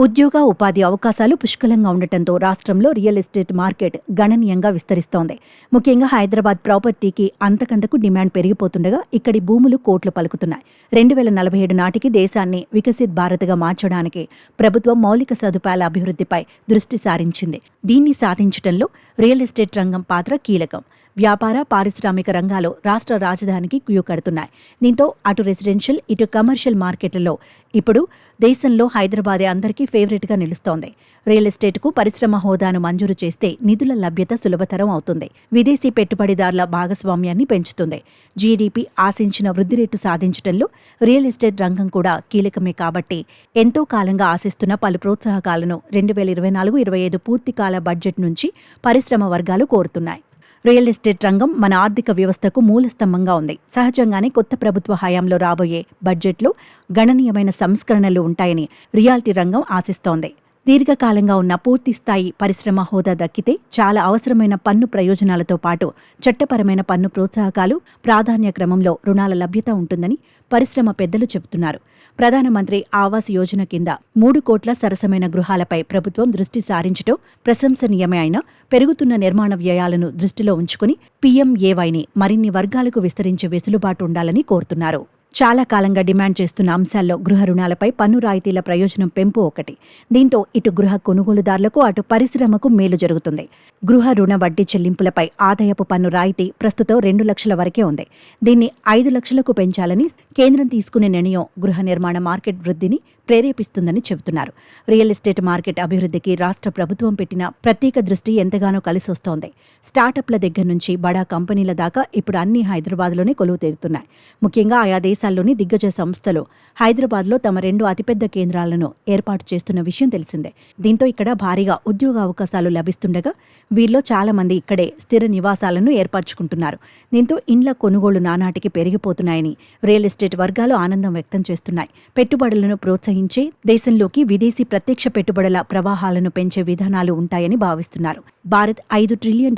ఉద్యోగ ఉపాధి అవకాశాలు పుష్కలంగా ఉండటంతో రాష్ట్రంలో రియల్ ఎస్టేట్ మార్కెట్ గణనీయంగా విస్తరిస్తోంది. ముఖ్యంగా హైదరాబాద్ ప్రాపర్టీకి అంతకంతకు డిమాండ్ పెరిగిపోతుండగా ఇక్కడి భూములు కోట్లు పలుకుతున్నాయి. 2047 నాటికి దేశాన్ని వికసిత్ భారత్గా మార్చడానికి ప్రభుత్వం మౌలిక సదుపాయాల అభివృద్ధిపై దృష్టి సారించింది. దీన్ని సాధించడంలో రియల్ ఎస్టేట్ రంగం పాత్ర కీలకం. వ్యాపార, పారిశ్రామిక రంగాలు రాష్ట్ర రాజధానికి క్యూ కడుతున్నాయి. దీంతో అటు రెసిడెన్షియల్, ఇటు కమర్షియల్ మార్కెట్లలో ఇప్పుడు దేశంలో హైదరాబాదే అందరికీ ఫేవరెట్గా నిలుస్తోంది. రియల్ ఎస్టేట్కు పరిశ్రమ హోదాను మంజూరు చేస్తే నిధుల లభ్యత సులభతరం అవుతుంది. విదేశీ పెట్టుబడిదారుల భాగస్వామ్యాన్ని పెంచుతుంది. జీడీపీ ఆశించిన వృద్ధి రేటు సాధించడంలో రియల్ ఎస్టేట్ రంగం కూడా కీలకమే. కాబట్టి ఎంతో కాలంగా ఆశిస్తున్న పలు ప్రోత్సాహకాలను 2024-25 పూర్తికాల బడ్జెట్ నుంచి పరిశ్రమ వర్గాలు కోరుతున్నాయి. రియల్ ఎస్టేట్ రంగం మన ఆర్థిక వ్యవస్థకు మూలస్తంభంగా ఉంది. సహజంగానే కొత్త ప్రభుత్వ హయాంలో రాబోయే బడ్జెట్లో గణనీయమైన సంస్కరణలు ఉంటాయని రియాల్టీ రంగం ఆశిస్తోంది. దీర్ఘకాలంగా ఉన్న పూర్తిస్థాయి పరిశ్రమ హోదా దక్కితే చాలా అవసరమైన పన్ను ప్రయోజనాలతో పాటు చట్టపరమైన పన్ను ప్రోత్సాహకాలు, ప్రాధాన్య క్రమంలో రుణాల లభ్యత ఉంటుందని పరిశ్రమ పెద్దలు చెబుతున్నారు. ప్రధానమంత్రి ఆవాస్ యోజన కింద 3 కోట్ల సరసమైన గృహాలపై ప్రభుత్వం దృష్టి సారించడం ప్రశంసనీయమే. అయినా పెరుగుతున్న నిర్మాణ వ్యయాలను దృష్టిలో ఉంచుకుని పీఎంఏవైని మరిన్ని వర్గాలకు విస్తరించే వెసులుబాటు ఉండాలని కోరుతున్నారు. చాలా కాలంగా డిమాండ్ చేస్తున్న అంశాల్లో గృహ రుణాలపై పన్ను రాయితీల ప్రయోజనం పెంపు ఒకటి. దీంతో ఇటు గృహ కొనుగోలుదారులకు, అటు పరిశ్రమకు మేలు జరుగుతుంది. గృహ రుణ వడ్డీ చెల్లింపులపై ఆదాయపు పన్ను రాయితీ ప్రస్తుతం 2 లక్షల వరకే ఉంది. దీన్ని 5 లక్షలకు పెంచాలని కేంద్రం తీసుకునే నిర్ణయం గృహ నిర్మాణ మార్కెట్ వృద్ధిని ప్రేరేపిస్తుందని చెబుతున్నారు. రియల్ ఎస్టేట్ మార్కెట్ అభివృద్ధికి రాష్ట్ర ప్రభుత్వం పెట్టిన ప్రత్యేక దృష్టి ఎంతగానో కలిసొస్తోంది. స్టార్టప్ల దగ్గర నుంచి బడా కంపెనీల దాకా ఇప్పుడు అన్ని హైదరాబాద్లోనే కొలువు తీరుతున్నాయి. ముఖ్యంగా ఆయా దేశాల్లోని దిగ్గజ సంస్థలు హైదరాబాద్లో తమ 2 అతిపెద్ద కేంద్రాలను ఏర్పాటు చేస్తున్న విషయం తెలిసిందే. దీంతో ఇక్కడ భారీగా ఉద్యోగ అవకాశాలు లభిస్తుండగా వీరిలో చాలా మంది ఇక్కడే స్థిర నివాసాలను ఏర్పరచుకుంటున్నారు. దీంతో ఇండ్ల కొనుగోలు నానాటికి పెరిగిపోతున్నాయని రియల్ ఎస్టేట్ వర్గాలు ఆనందం వ్యక్తం చేస్తున్నాయి. పెట్టుబడులను ప్రోత్సహించే దేశంలోకి విదేశీ ప్రత్యక్ష పెట్టుబడుల ప్రవాహాలను పెంచే విధానాలు ఉంటాయని భావిస్తున్నారు. భారత్ $5 ట్రిలియన్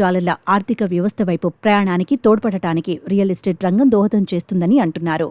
ఆర్థిక వ్యవస్థ వైపు ప్రయాణానికి తోడ్పడటానికి రియల్ ఎస్టేట్ రంగం దోహదం చేస్తుందని అంటున్నారు.